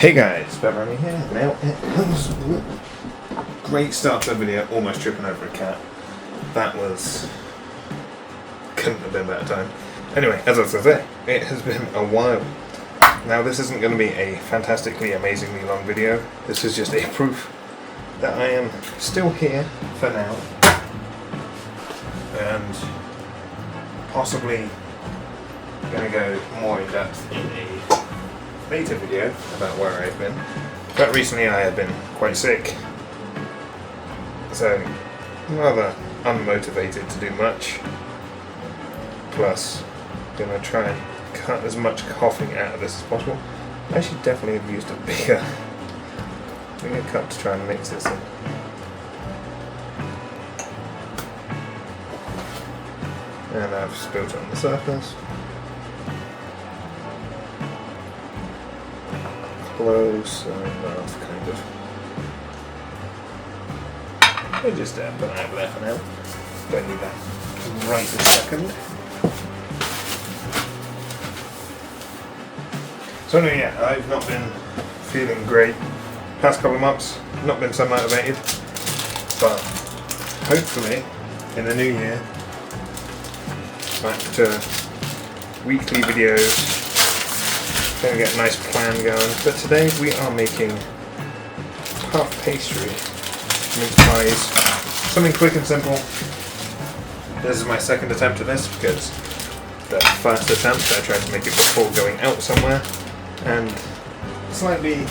Hey guys, PepperAmmy here. Now it comes. Great start to the video, almost tripping over a cat. That couldn't have been a better time. Anyway, as I was going to say, it has been a while. Now this isn't going to be a fantastically, amazingly long video. This is just a proof that I am still here for now. And possibly going to go more in depth in a later video about where I've been. But recently I have been quite sick, so rather unmotivated to do much. Plus, gonna try and cut as much coughing out of this as possible. I should definitely have used a bigger cup to try and mix this in. And I've spilled it on the surface. Close enough, kind of. I'll just put that there for now. Don't need that right this second. So anyway, yeah, I've not been feeling great past couple of months. Not been so motivated, but hopefully in the new year, back to weekly videos. Gonna get a nice plan going, but today we are making puff pastry, mince pies, something quick and simple. This is my second attempt at this because the first attempt I tried to make it before going out somewhere, and slightly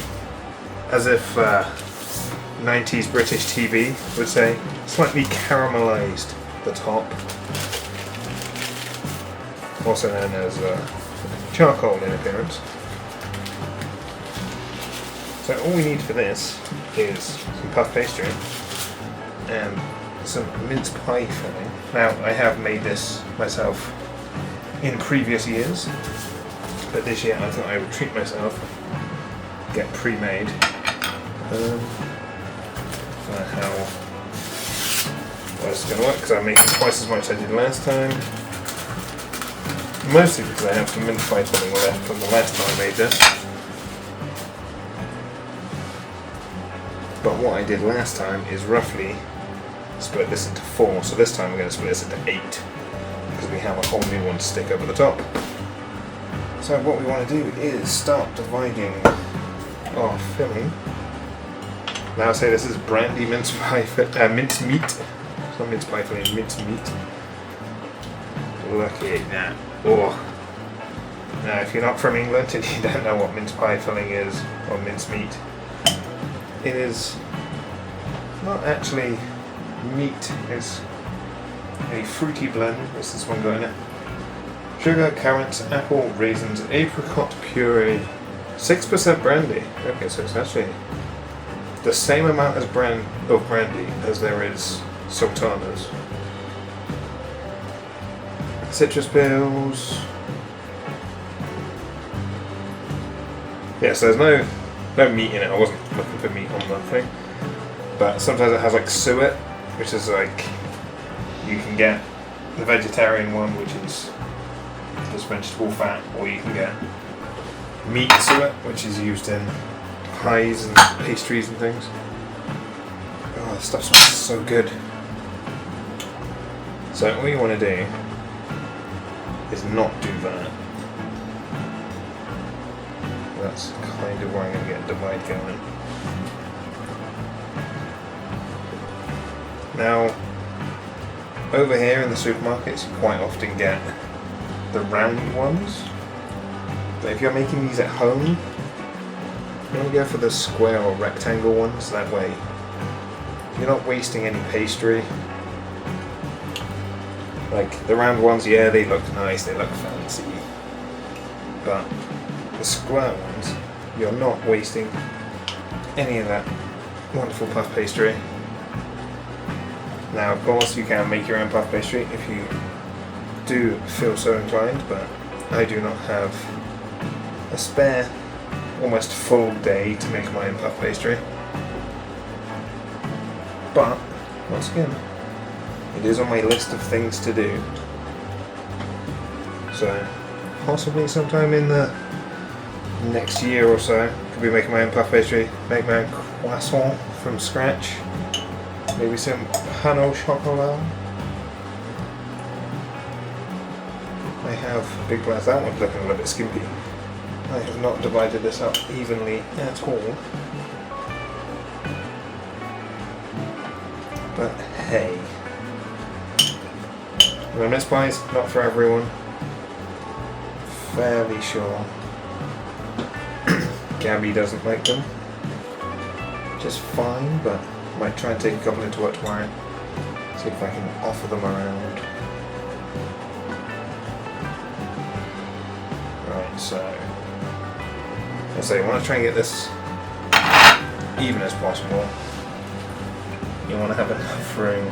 as if 90s British TV would say, slightly caramelised the top, also known as charcoal in appearance. So all we need for this is some puff pastry and some mince pie filling. Now I have made this myself in previous years, but this year I thought I would treat myself, get pre-made. How it's going to work, because I'm making twice as much as I did last time. Mostly because I have some mince pie filling left from the last time I made this. But what I did last time is roughly split this into 4, so this time we're going to split this into 8, because we have a whole new one to stick over the top. So what we want to do is start dividing our filling. Now I say this is brandy mince pie, mince meat. It's not mince pie filling, mince meat. Look at that. Oh. Now if you're not from England and you don't know what mince pie filling is, or mince meat, it is not actually meat, it's a fruity blend. What's this one got in it? Sugar, carrots, apple, raisins, apricot puree, 6% brandy. Okay, so it's actually the same amount of brandy as there is sultanas. Citrus peels. Yeah, so there's no meat in it. I wasn't looking for meat on that thing, but sometimes it has like suet, which is like, you can get the vegetarian one, which is just vegetable fat, or you can get meat suet, which is used in pies and pastries and things. Oh, this stuff smells so good. So all you want to do is not do that. That's kind of where I'm going to get a divide going. Now, over here in the supermarkets you quite often get the round ones, but if you're making these at home, you want to go for the square or rectangle ones. That way you're not wasting any pastry. Like the round ones, yeah, they look nice, they look fancy, but the square ones, you're not wasting any of that wonderful puff pastry. Now of course you can make your own puff pastry if you do feel so inclined, but I do not have a spare, almost full day to make my own puff pastry. But once again, it is on my list of things to do. So possibly sometime in the next year or so, Could be making my own puff pastry, make my own croissant from scratch. Maybe some pain au chocolat. I have big glass. That one's looking a little bit skimpy. I have not divided this up evenly at all. But hey. Mince pies, not for everyone. Fairly sure. Gabby doesn't like them. Just fine, but I might try and take a couple into work tomorrow. See if I can offer them around. Right, so I want to try and get this even as possible. You want to have enough room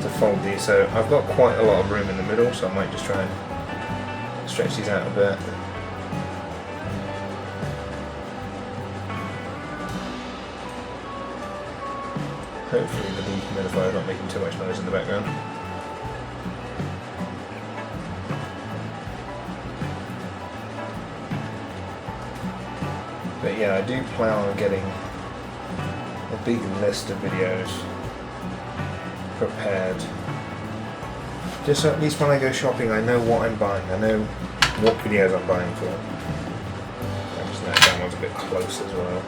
to fold these. So I've got quite a lot of room in the middle, so I might just try and stretch these out a bit. Hopefully the dehumidifier is not making too much noise in the background. But yeah, I do plan on getting a big list of videos prepared. Just so at least when I go shopping I know what I'm buying, I know what videos I'm buying for. I just know that one's a bit close as well.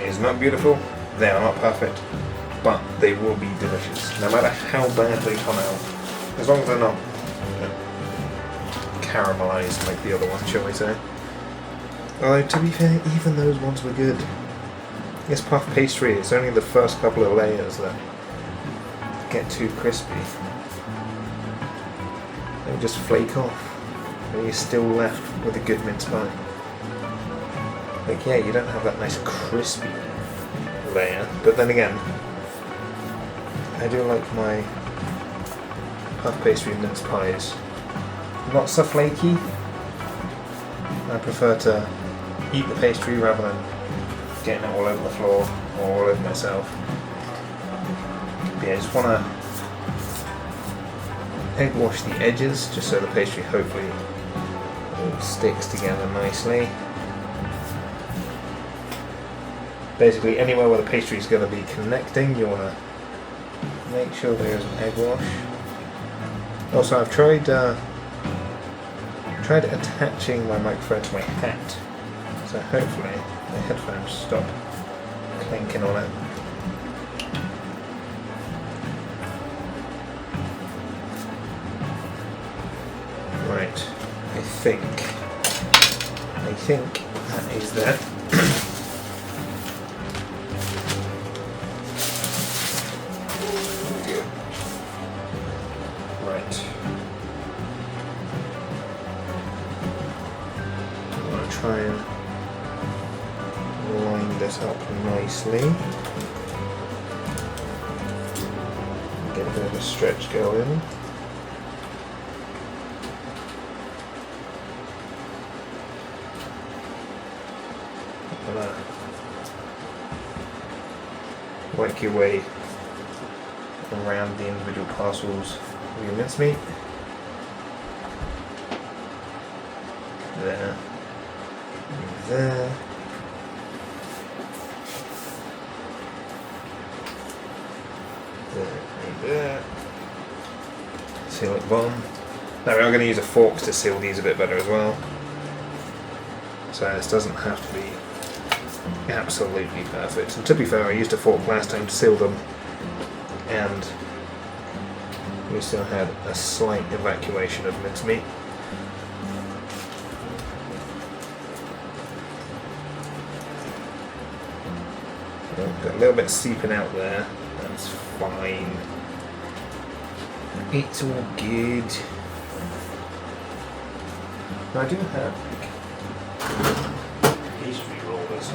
It's not beautiful, they are not perfect, but they will be delicious, no matter how bad they come out, as long as they're not caramelised like the other ones, shall we say. Although to be fair, even those ones were good. This puff pastry, it's only the first couple of layers that get too crispy. They just flake off, and you're still left with a good mince pie. Like, yeah, you don't have that nice crispy layer, but then again, I do like my puff pastry mince pies not so flaky. I prefer to eat the pastry rather than getting it all over the floor or all over myself. But yeah, I just want to egg wash the edges just so the pastry hopefully all sticks together nicely. Basically, anywhere where the pastry is going to be connecting, you want to make sure there's an egg wash. Also, I've tried attaching my microphone to my hat, so hopefully the headphones stop clanking on it. Right, I think that is that. Try and line this up nicely. Get a bit of a stretch going. Work your way around the individual parcels of your mincemeat. There. There. There. Seal at the bottom. Now we are going to use a fork to seal these a bit better as well. So this doesn't have to be absolutely perfect. And to be fair, I used a fork last time to seal them, and we still had a slight evacuation of mincemeat. Got a little bit seeping out there. That's fine. It's all good. Now, I do have pastry rollers.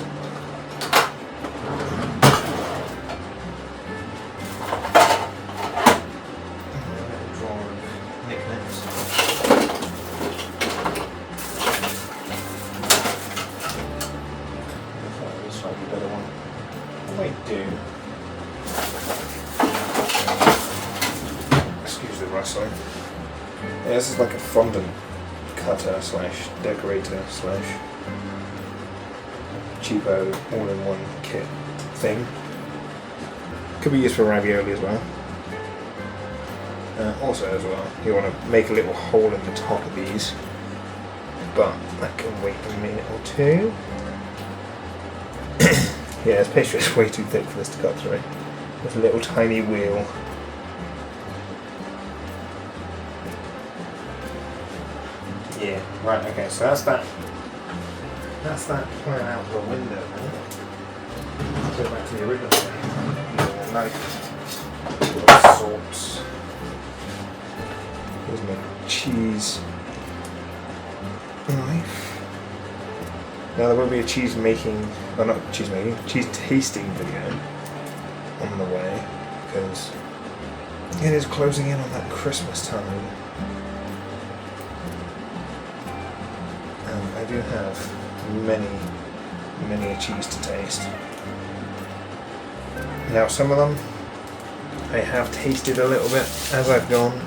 rustling. Yeah, this is like a fondant cutter slash decorator slash cheapo all-in-one kit thing. Could be used for ravioli as well. Also as well, you want to make a little hole in the top of these, but that can wait a minute or two. Yeah, this pastry is way too thick for this to cut through. There's a little tiny wheel. Yeah, right, okay, so that's that. That's that plan out the window. Let's go back to the original thing. A knife of sorts. Here's my cheese knife. Now there will be a cheese making, or not cheese making, cheese tasting video on the way, because it is closing in on that Christmas time. And I do have many a cheese to taste. Now some of them I have tasted a little bit as I've gone.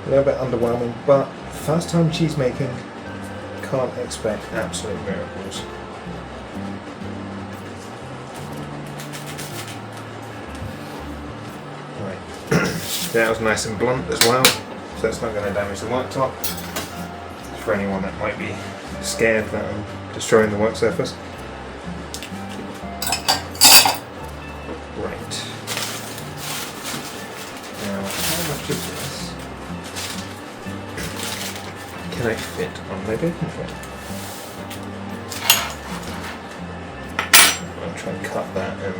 A little bit underwhelming, but first time cheese making, can't expect absolute miracles. Right, that was nice and blunt as well, so it's not going to damage the worktop. For anyone that might be scared that I'm destroying the work surface. Right. Now, how much is this? Can I fit on my baking tray? I'll try and cut that and...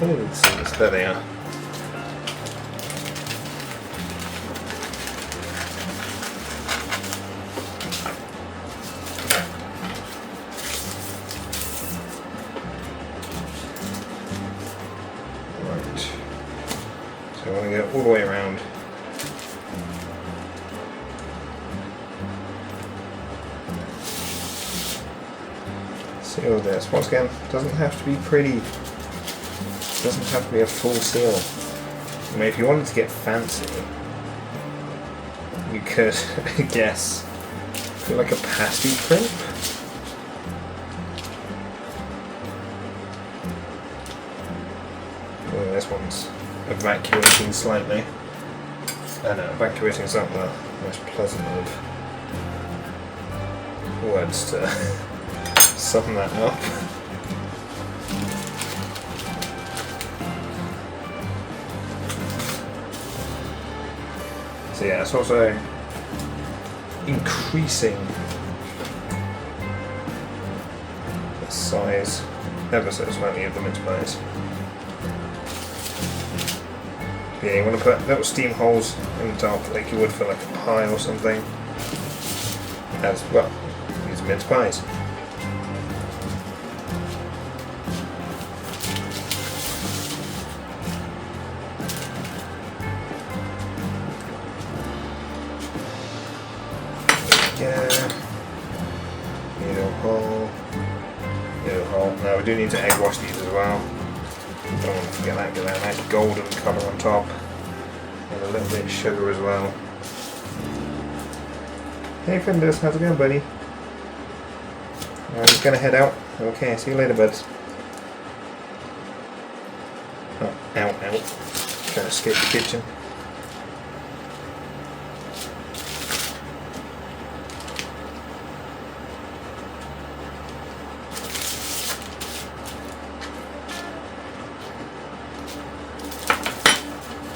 Oh, there they are. So I want to go all the way around. Seal this. Once again, doesn't have to be pretty. Doesn't have to be a full seal. I mean, if you wanted to get fancy, you could, I guess, do like a pastry print. Oh, this one's evacuating slightly. I know, evacuating is not the most pleasant of words to sum that up. So yeah, it's also increasing the size ever so slightly of the mince pies. Yeah, you want to put little steam holes in the top like you would for like a pie or something. As well, these mince pies. Yeah. Needle hole. Needle hole. Now we do need to egg wash these as well. Don't want to forget that, get that nice golden colour on top. And a little bit of sugar as well. Hey Findus, how's it going, buddy? I'm just gonna head out. Okay, see you later, buds. Oh, ow, ow. Trying to escape the kitchen.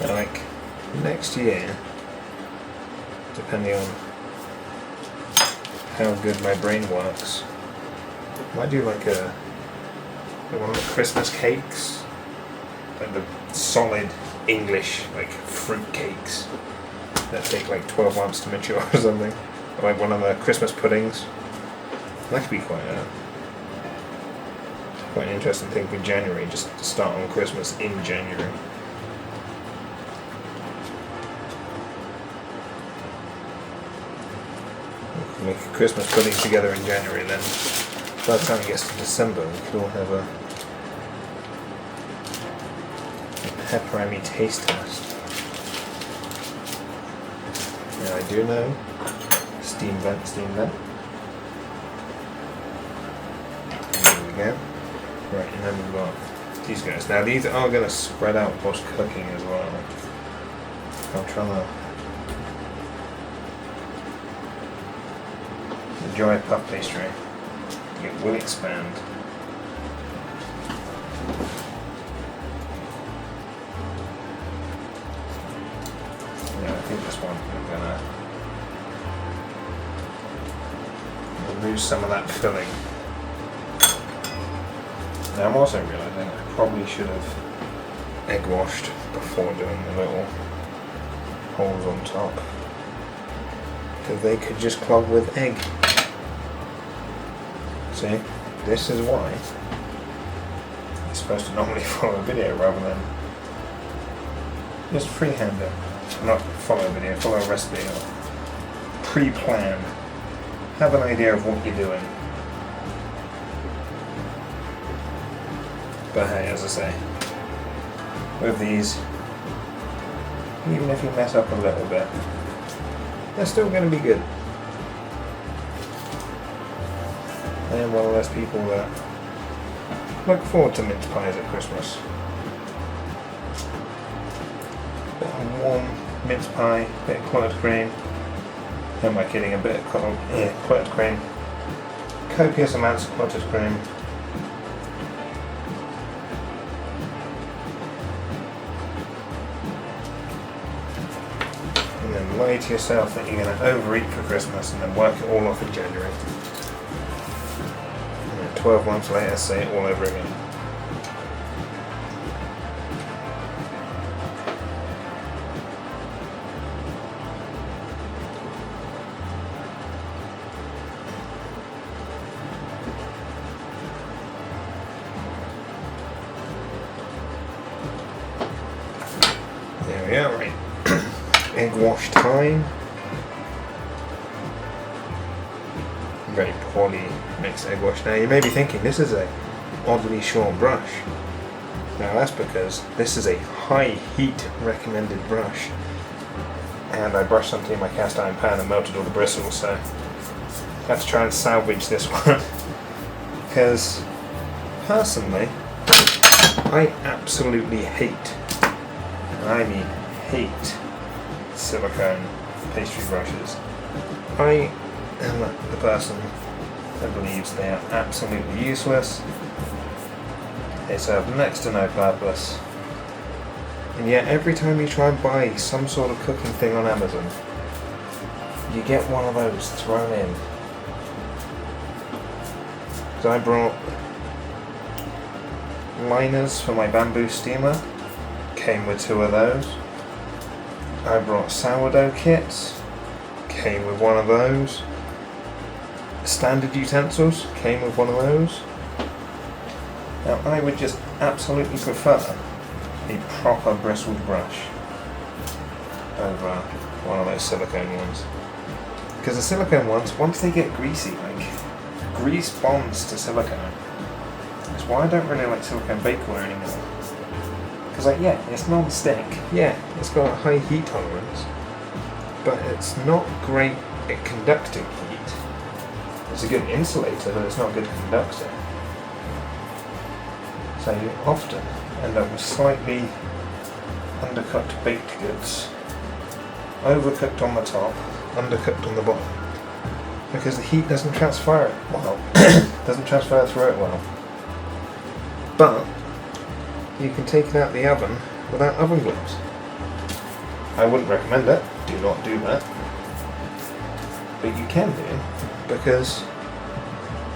Like next year, depending on how good my brain works, I might do like one of the Christmas cakes, like the solid English like fruit cakes that take like 12 months to mature or something, or like one of the Christmas puddings. That could be quite an interesting thing for January, just to start on Christmas in January. Make a Christmas pudding together in January, and then by the time it gets to December we could all have a PepperAmmy taste test. Now I do know steam vent, steam vent. There we go. Right, and then we've got these guys. Now these are going to spread out whilst cooking as well. I'm trying to enjoy puff pastry. It will expand. Yeah, I think this one I'm gonna lose some of that filling. Now I'm also realizing I probably should have egg washed before doing the little holes on top, because they could just clog with egg. See, this is why you're supposed to normally follow a video rather than just freehand it. Not follow a video, follow a recipe or pre-plan. Have an idea of what you're doing. But hey, as I say, with these, even if you mess up a little bit, they're still going to be good. I am one of those people that look forward to mince pies at Christmas. Bit of warm mince pie, bit of clotted cream. Who am I kidding? A bit of clotted cream. Copious amounts of clotted cream. And then lie to yourself that you're going to overeat for Christmas and then work it all off in January. 12 months later, say it all over again. There we are, right. Egg wash time. Very poorly mixed egg wash. Now you may be thinking this is a oddly short brush. Now that's because this is a high heat recommended brush, and I brushed something in my cast iron pan and melted all the bristles, so I had to try and salvage this one. Because personally I absolutely hate, and I mean hate, silicone pastry brushes. I am the person that believes they are absolutely useless. They serve next to no purpose. And yet every time you try and buy some sort of cooking thing on Amazon, you get one of those thrown in. So I brought liners for my bamboo steamer, came with 2 of those. I brought sourdough kits, came with one of those. Standard utensils came with one of those. Now I would just absolutely prefer a proper bristled brush over one of those silicone ones, because the silicone ones, once they get greasy, like, grease bonds to silicone. That's why I don't really like silicone bakeware anymore, because like, yeah, it's non-stick, yeah, it's got a high heat tolerance, but it's not great at conducting heat. It's a good insulator, but it's not a good conductor. So you often end up with slightly undercooked baked goods, overcooked on the top, undercooked on the bottom, because the heat doesn't transfer it well, doesn't transfer through it well. But you can take it out the oven without oven gloves. I wouldn't recommend it. Do not do that. But you can do, because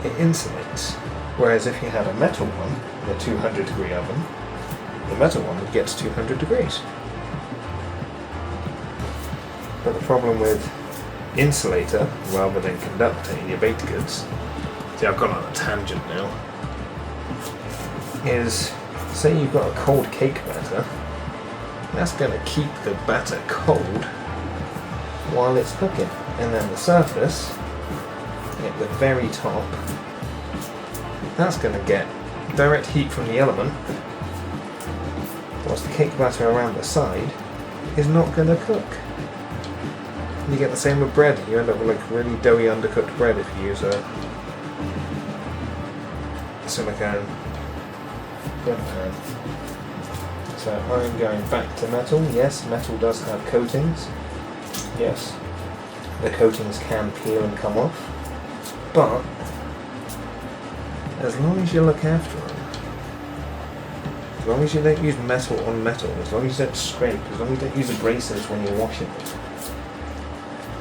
it insulates. Whereas if you had a metal one in a 200 degree oven, the metal one would get to 200 degrees. But the problem with insulator rather than conductor in your baked goods, see, I've gone on a tangent now, is say you've got a cold cake batter, that's going to keep the batter cold while it's cooking, and then the surface at the very top, that's going to get direct heat from the element whilst the cake batter around the side is not going to cook. You get the same with bread. You end up with like really doughy undercooked bread if you use a silicone bread pan. So I'm going back to metal. Yes, metal does have coatings. Yes, the coatings can peel and come off. But as long as you look after them, as long as you don't use metal on metal, as long as you don't scrape, as long as you don't use abrasives when you're washing them,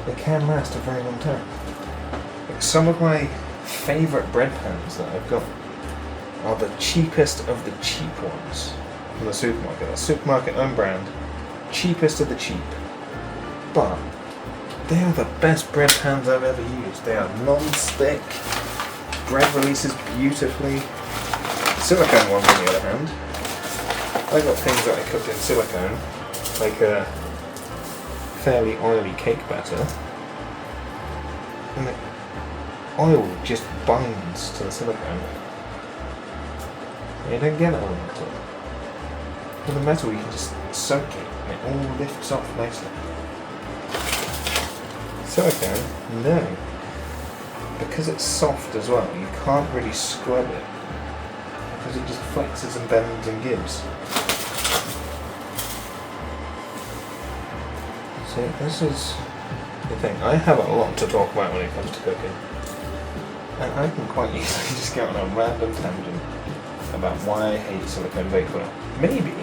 they can last a very long time. Like some of my favourite bread pans that I've got are the cheapest of the cheap ones from the supermarket. That's supermarket own brand, cheapest of the cheap. But they are the best bread pans I've ever used. They are non-stick, bread releases beautifully. Silicone ones on the other hand, I got things that I cooked in silicone, like a fairly oily cake batter, and the oil just binds to the silicone. You don't get it on the metal. With the metal you can just soak it and it all lifts off nicely. Silicone, no. Because it's soft as well, you can't really scrub it. Because it just flexes and bends and gives. See, this is the thing. I have a lot to talk about when it comes to cooking. And I can quite easily just go on a random tangent about why I hate silicone bakeware. Maybe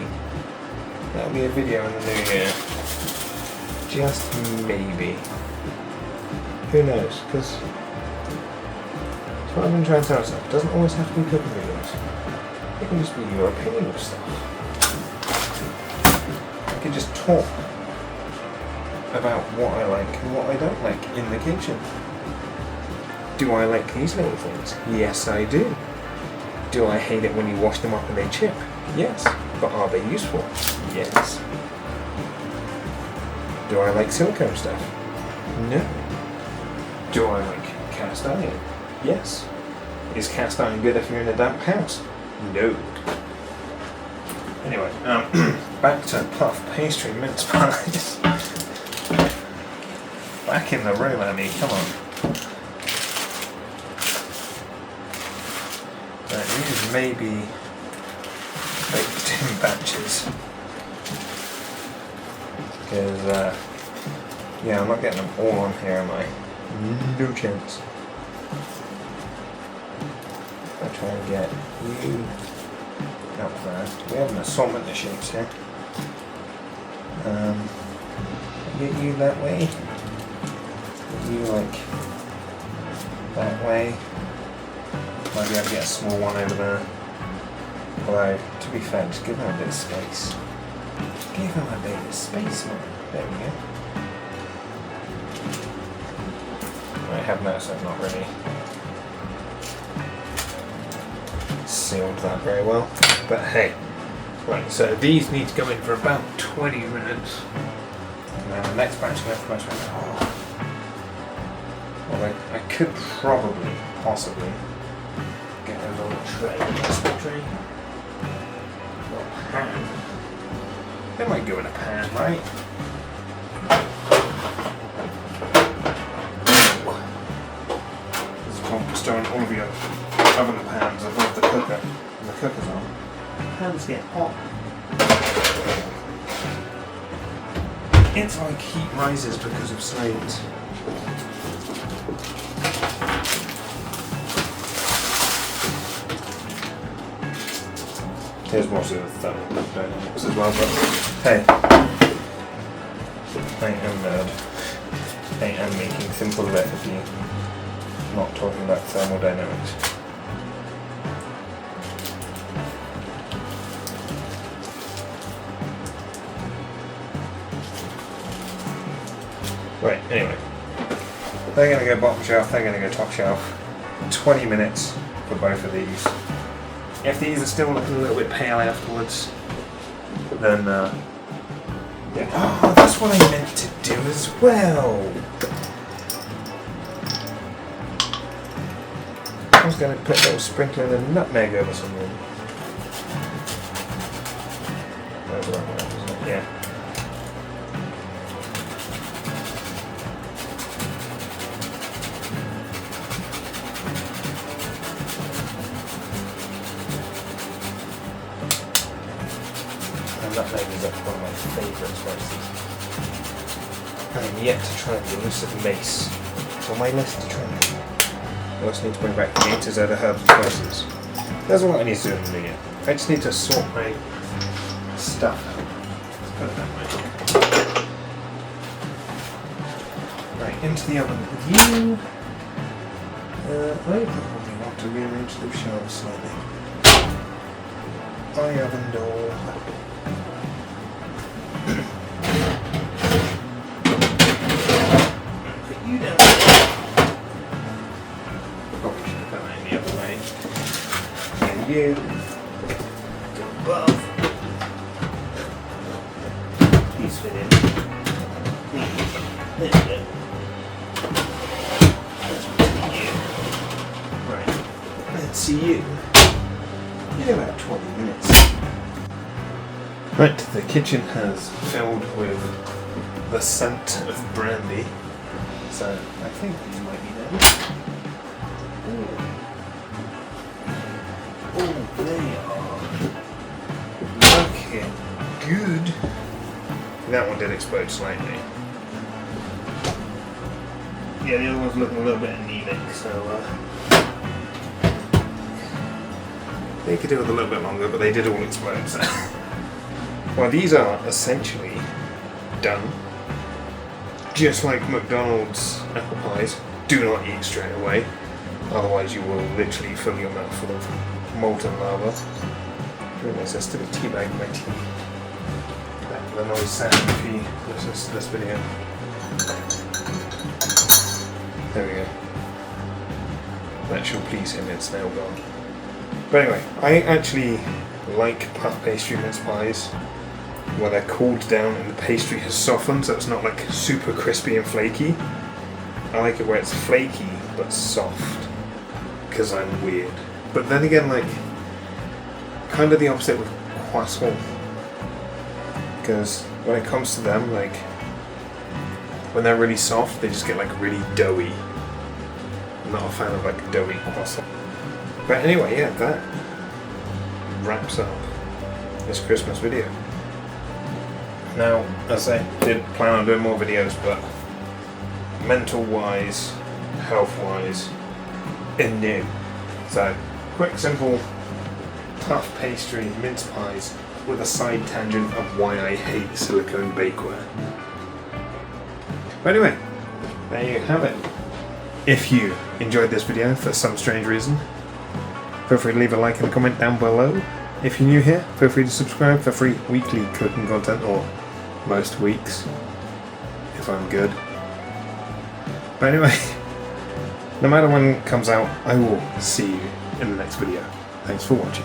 that'll be a video in the new year. Just maybe. Who knows? Because that's what I've been trying to tell myself. It doesn't always have to be cooking videos. It can just be your opinion of stuff. I can just talk about what I like and what I don't like in the kitchen. Do I like these little things? Yes, I do. Do I hate it when you wash them up and they chip? Yes. But are they useful? Yes. Do I like silicone stuff? No. Do I like cast iron? Yes. Is cast iron good if you're in a damp house? No. Anyway, back to puff pastry mince pies. Back in the room, Ammy, come on. These may be baked in batches. Because, yeah, I'm not getting them all on here, am I? No chance. I'll try and get you up there. We have an assortment of shapes here. Get you that way. Get you like that way. Might be able to get a small one over there. Although, to be fair, just give them a bit of space. Give them a bit of space, man. There we go. I have noticed I've not really sealed that very well. But hey. Right, so these need to go in for about 20 minutes. And then the next batch of information. Well, I could probably, possibly, get a little tray, plastic tray. A little pan. They might go in a pan, right? This is one for storing all of your oven pans above the cooker. And the cooker's on. Pans get hot. It's like heat rises because of science. Here's more of the thermodynamics as well, but hey, I am nerd. I am making simple recipe, not talking about thermodynamics. Right, anyway. They're going to go bottom shelf, they're going to go top shelf. 20 minutes for both of these. If these are still looking a little bit pale afterwards, then yeah. Oh, that's what I meant to do as well. I was going to put a little sprinkling of nutmeg over some of them. That's the right one, isn't it? Yeah. And that name is actually one of my favourite spices. I am yet to try the elusive mace. It's on my list to try. I also need to bring back the A to Z of herbs and spices. That's all I need to do in the new year. I just need to sort my stuff out. Let's put it that way. Right, into the oven with you. I probably want to rearrange those shelves slightly. My oven door. Put you down. Probably should have put that in the other way. And you go above. These fit in. There you go. Let's put you. Right. Let's see you. In about 20 minutes. Right, the kitchen has filled with the scent of brandy. So I think these might be them. Oh, they are looking good. That one did explode slightly. Yeah, the other one's looking a little bit anemic, so they could do with a little bit longer, but they did all explode. So. Well, these are essentially done. Just like McDonald's apple pies, do not eat straight away, otherwise you will literally fill your mouth full of molten lava. Goodness, there's still a tea bag in my tea. That's the noise sound if you listen to this video. There we go. That shall please him, it's now gone. But anyway, I actually like puff pastry mince pies where they're cooled down and the pastry has softened, so it's not like super crispy and flaky. I like it where it's flaky but soft, because I'm weird. But then again, like, kind of the opposite with croissant, because when it comes to them, like, when they're really soft, they just get like really doughy. I'm not a fan of like doughy croissant. But anyway, yeah, that wraps up this Christmas video. Now, as I did plan on doing more videos, but mental-wise, health-wise, no. So, quick, simple, tough pastry, mince pies, with a side tangent of why I hate silicone bakeware. But anyway, there you have it. If you enjoyed this video for some strange reason, feel free to leave a like and a comment down below. If you're new here, feel free to subscribe for free weekly cooking content, or most weeks, if I'm good. But anyway, no matter when it comes out, I will see you in the next video. Thanks for watching.